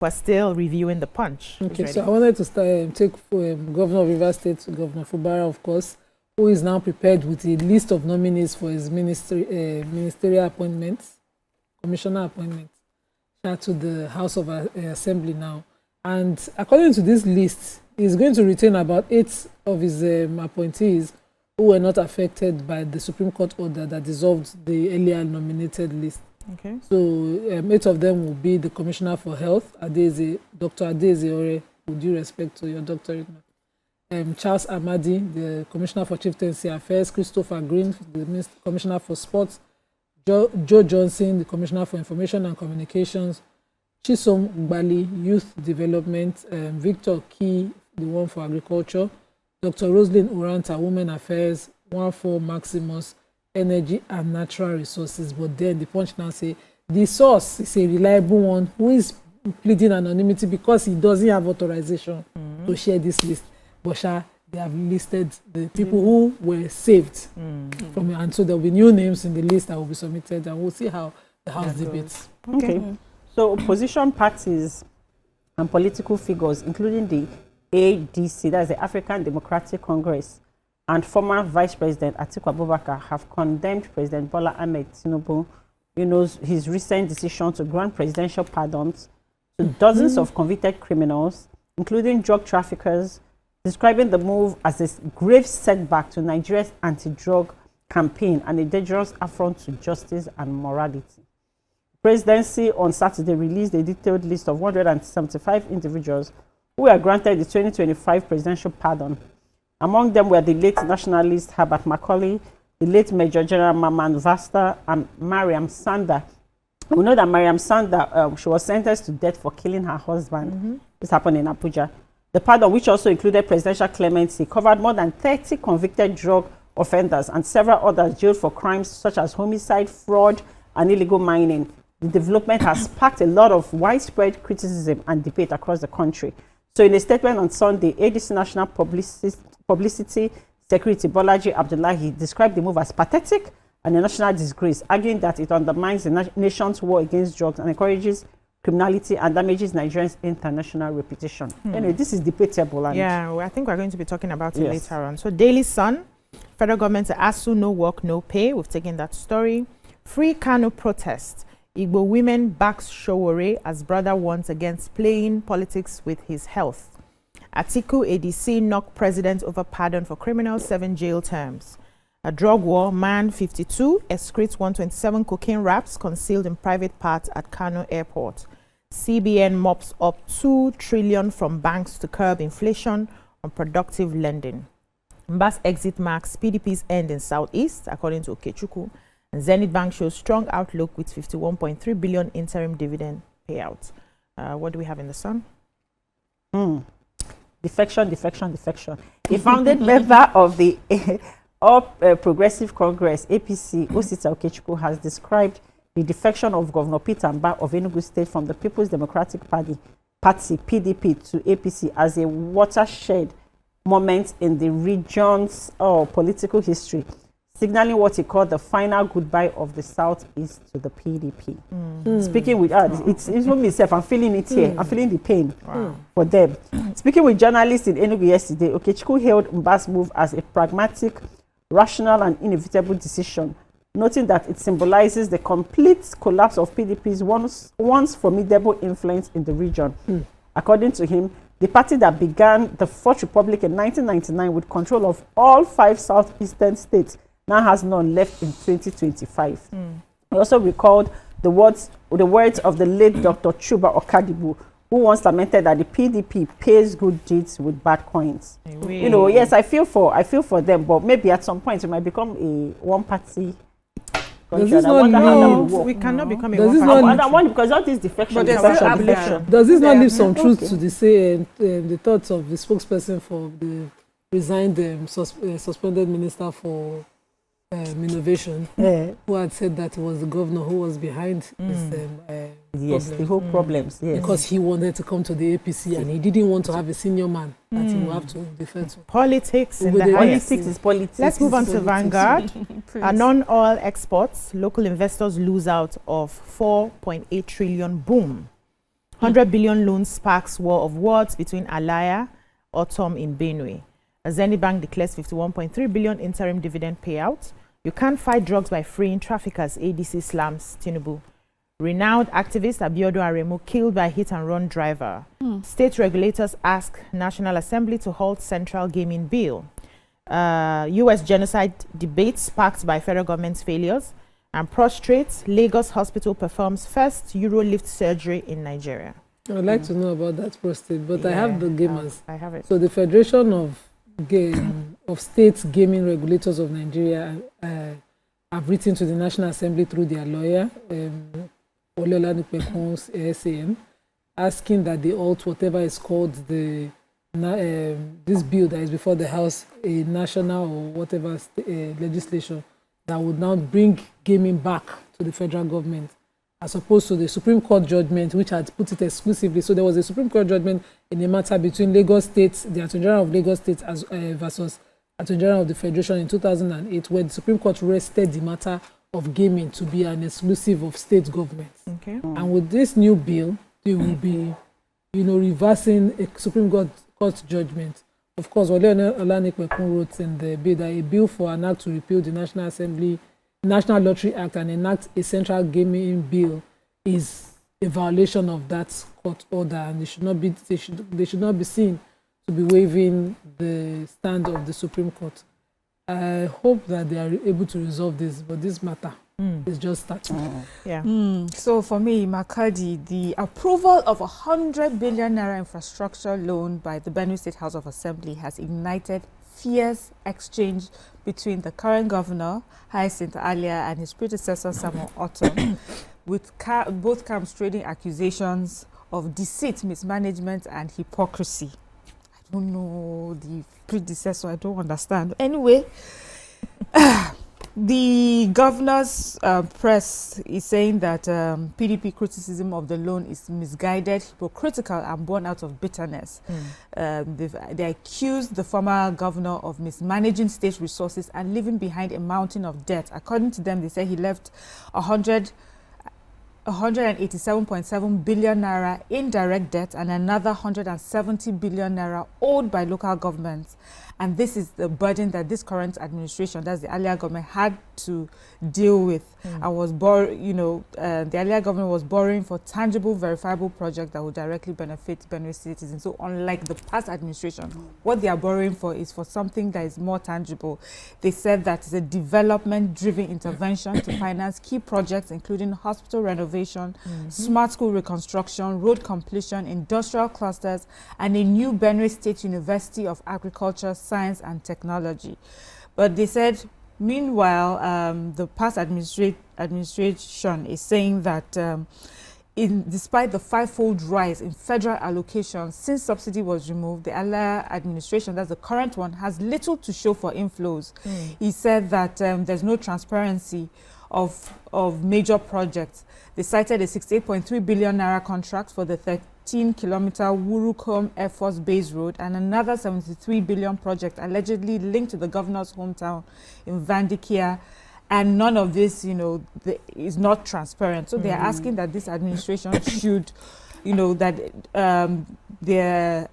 we're still reviewing the punch. Okay, so I wanted to start, take Governor of Rivers State, Governor Fubara, of course, who is now prepared with a list of nominees for his ministerial appointments, commissioner appointments, to the House of Assembly now. And according to this list, he's going to retain about 8 of his appointees who were not affected by the Supreme Court order that dissolved the earlier nominated list. Okay. So 8 of them will be the Commissioner for Health, Dr. Adeze Ore, with due respect to your doctorate. Charles Amadi, the Commissioner for Chieftaincy Affairs, Christopher Green, the Commissioner for Sports, Joe Johnson, the Commissioner for Information and Communications, Chisom Ugbali, Youth Development, Victor Key, the one for Agriculture, Dr. Rosalind Uranta, Women Affairs, one for Maximus, Energy and Natural Resources. But then the punch now say the source is a reliable one who is pleading anonymity because he doesn't have authorization to share this list. But they have listed the people who were saved from it, and so there will be new names in the list that will be submitted, and we'll see how the House debates. Okay. So opposition parties and political figures, including the ADC, that's the African Democratic Congress, and former Vice President Atiku Abubakar have condemned President Bola Ahmed Tinubu, his recent decision to grant presidential pardons to dozens of convicted criminals, including drug traffickers, describing the move as a grave setback to Nigeria's anti-drug campaign and a dangerous affront to justice and morality. Presidency on Saturday released a detailed list of 175 individuals who were granted the 2025 presidential pardon. Among them were the late nationalist Herbert Macaulay, the late Major General Maman Vasta, and Mariam Sanda. We know that Mariam Sanda, she was sentenced to death for killing her husband. This happened in Abuja. The pardon, which also included presidential clemency, covered more than 30 convicted drug offenders and several others jailed for crimes such as homicide, fraud, and illegal mining. The development has sparked a lot of widespread criticism and debate across the country. So in a statement on Sunday, ADC National Publicity Secretary Bolaji Abdullahi described the move as pathetic and a national disgrace, arguing that it undermines the nation's war against drugs and encourages criminality and damages Nigeria's international reputation. Anyway, this is debatable. And yeah, well, I think we're going to be talking about it later on. So Daily Sun, federal government ASU, no work, no pay. We've taken that story. Free Kano protest. Igbo women backs Showore as brother warns against playing politics with his health. Atiku ADC knock president over pardon for criminals, 7 jail terms. A drug war, man 52 excretes 127 cocaine wraps concealed in private parts at Kano Airport. CBN mops up 2 trillion from banks to curb inflation on productive lending. Mbah's exit marks PDP's end in Southeast, according to Okechukwu. And Zenith Bank shows strong outlook with 51.3 billion interim dividend payout. What do we have in the Sun? Defection. A founded member of the All Progressive Congress, APC, Osita Okechukwu, has described the defection of Governor Peter Mbah of Enugu State from the People's Democratic Party, PDP, to APC as a watershed moment in the region's political history, signaling what he called the final goodbye of the Southeast to the PDP. Speaking with it's even myself, I'm feeling it here. I'm feeling the pain for them. Speaking with journalists in Enugu yesterday, Okechukwu hailed Mbah's move as a pragmatic, rational and inevitable decision, noting that it symbolizes the complete collapse of PDP's once formidable influence in the region. According to him, the party that began the Fourth Republic in 1999 with control of all 5 southeastern states now has none left in 2025. He also recalled the words of the late Dr. Chuba Okadibu, who once lamented that the PDP pays good deeds with bad coins. Yes, I feel for them, but maybe at some point it might become a one-party country. We cannot become a one-party. Because all this defection. Does this not leave some truth to the thoughts of the spokesperson for the resigned suspended minister for innovation, who had said that it was the governor who was behind the whole problems, because he wanted to come to the APC and he didn't want to have a senior man that he will have to defend. Politics in the politics is politics. Let's move on to Vanguard. Non-oil exports, local investors lose out of 4.8 trillion boom. 100 billion loan sparks war of words between Alaya, Autumn in Benue. Zenith Bank declares 51.3 billion interim dividend payout. You can't fight drugs by freeing traffickers, ADC slams Tinubu. Renowned activist Abiodun Aremu killed by hit-and-run driver. State regulators ask National Assembly to halt central gaming bill. U.S. genocide debate sparked by federal government's failures. And prostrate, Lagos hospital performs first Eurolift surgery in Nigeria. I'd like to know about that prostate, but I have the gamers. I have it. So the Federation of State Gaming Regulators of Nigeria have written to the National Assembly through their lawyer, Oleola Nipekun's SAN, asking that they halt whatever is called the this bill that is before the House, a national or whatever legislation that would now bring gaming back to the federal government, as opposed to the Supreme Court judgment, which had put it exclusively. So there was a Supreme Court judgment in a matter between Lagos State, the Attorney General of Lagos State versus Attorney General of the Federation in 2008, where the Supreme Court rested the matter of gaming to be an exclusive of state governments. Okay. And with this new bill, they will be, reversing a Supreme Court judgment. Of course, Oleola Nipekun's wrote in the bill that a bill for an act to repeal the National Lottery Act and enact a central gaming bill is a violation of that court order, and they should not be seen to be waiving the stand of the Supreme Court. I hope that they are able to resolve this, but this matter is just starting. So for me, Makadi, the approval of 100 billion naira infrastructure loan by the Benue State House of Assembly has ignited fierce exchange between the current governor, Hyacinth Alia, and his predecessor, Samuel Autumn, with both camps trading accusations of deceit, mismanagement, and hypocrisy. I don't know the predecessor, I don't understand. Anyway, the governor's press is saying that PDP criticism of the loan is misguided, hypocritical, and born out of bitterness. They accused the former governor of mismanaging state resources and leaving behind a mountain of debt. According to them, they say he left 187.7 billion naira in direct debt and another 170 billion naira owed by local governments. And this is the burden that this current administration, that's the earlier government, had to deal with. And was the earlier government was borrowing for tangible, verifiable projects that would directly benefit Benue citizens. So unlike the past administration, what they are borrowing for is for something that is more tangible. They said that it's a development-driven intervention to finance key projects, including hospital renovation, smart school reconstruction, road completion, industrial clusters, and a new Benue State University of Agriculture, Science and Technology. But they said, meanwhile, the past administration is saying that despite the fivefold rise in federal allocations since subsidy was removed, the earlier administration, that's the current one, has little to show for inflows. He said that there's no transparency of major projects. They cited a 68.3 billion naira contract for the 13-kilometer Wurukom Air Force Base Road and another 73 billion project allegedly linked to the governor's hometown in Vandikia. And none of this, is not transparent. So they are asking that this administration should, to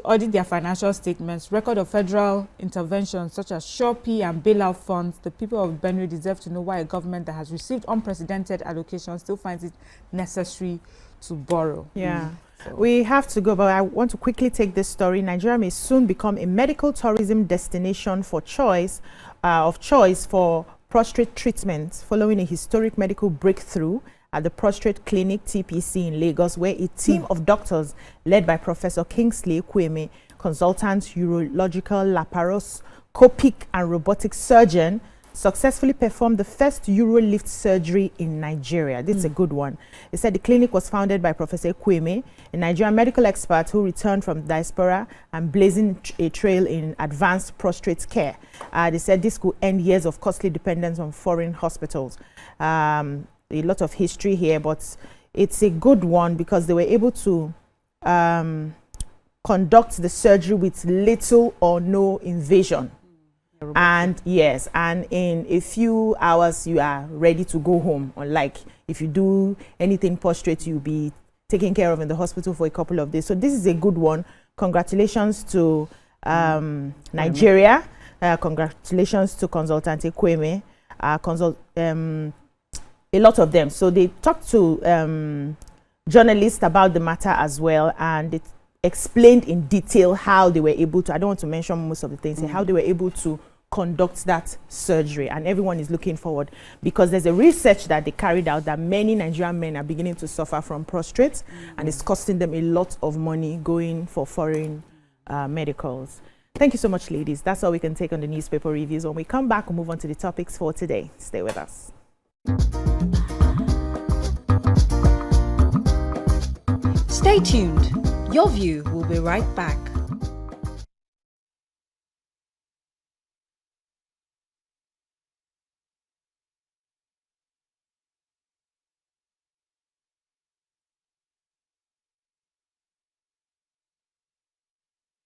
audit their financial statements, record of federal interventions such as Shopee and bailout funds. The people of Benue deserve to know why a government that has received unprecedented allocations still finds it necessary to borrow. So we have to go, but I want to quickly take this story. Nigeria may soon become a medical tourism destination for choice for prostrate treatment following a historic medical breakthrough at the Prostrate Clinic TPC in Lagos, where a team of doctors led by Professor Kingsley Kweme, consultant urological laparoscopic and robotic surgeon, successfully performed the first Eurolift surgery in Nigeria. This is a good one. They said the clinic was founded by Professor Kweme, a Nigerian medical expert who returned from diaspora and blazing a trail in advanced prostate care. They said this could end years of costly dependence on foreign hospitals. A lot of history here, but it's a good one because they were able to conduct the surgery with little or no invasion. And yes, and in a few hours you are ready to go home. Unlike if you do anything prostrate, you'll be taken care of in the hospital for a couple of days. So this is a good one. Congratulations to Nigeria. Congratulations to Consultant Kwame. A lot of them. So they talked to journalists about the matter as well, and it explained in detail how they were able to, I don't want to mention most of the things, how they were able to conduct that surgery, and everyone is looking forward because there's a research that they carried out that many Nigerian men are beginning to suffer from prostrate, and it's costing them a lot of money going for foreign medicals. Thank you so much, ladies. That's all we can take on the newspaper reviews. When we come back, we'll move on to the topics for today. Stay with us. Stay tuned. Your View will be right back.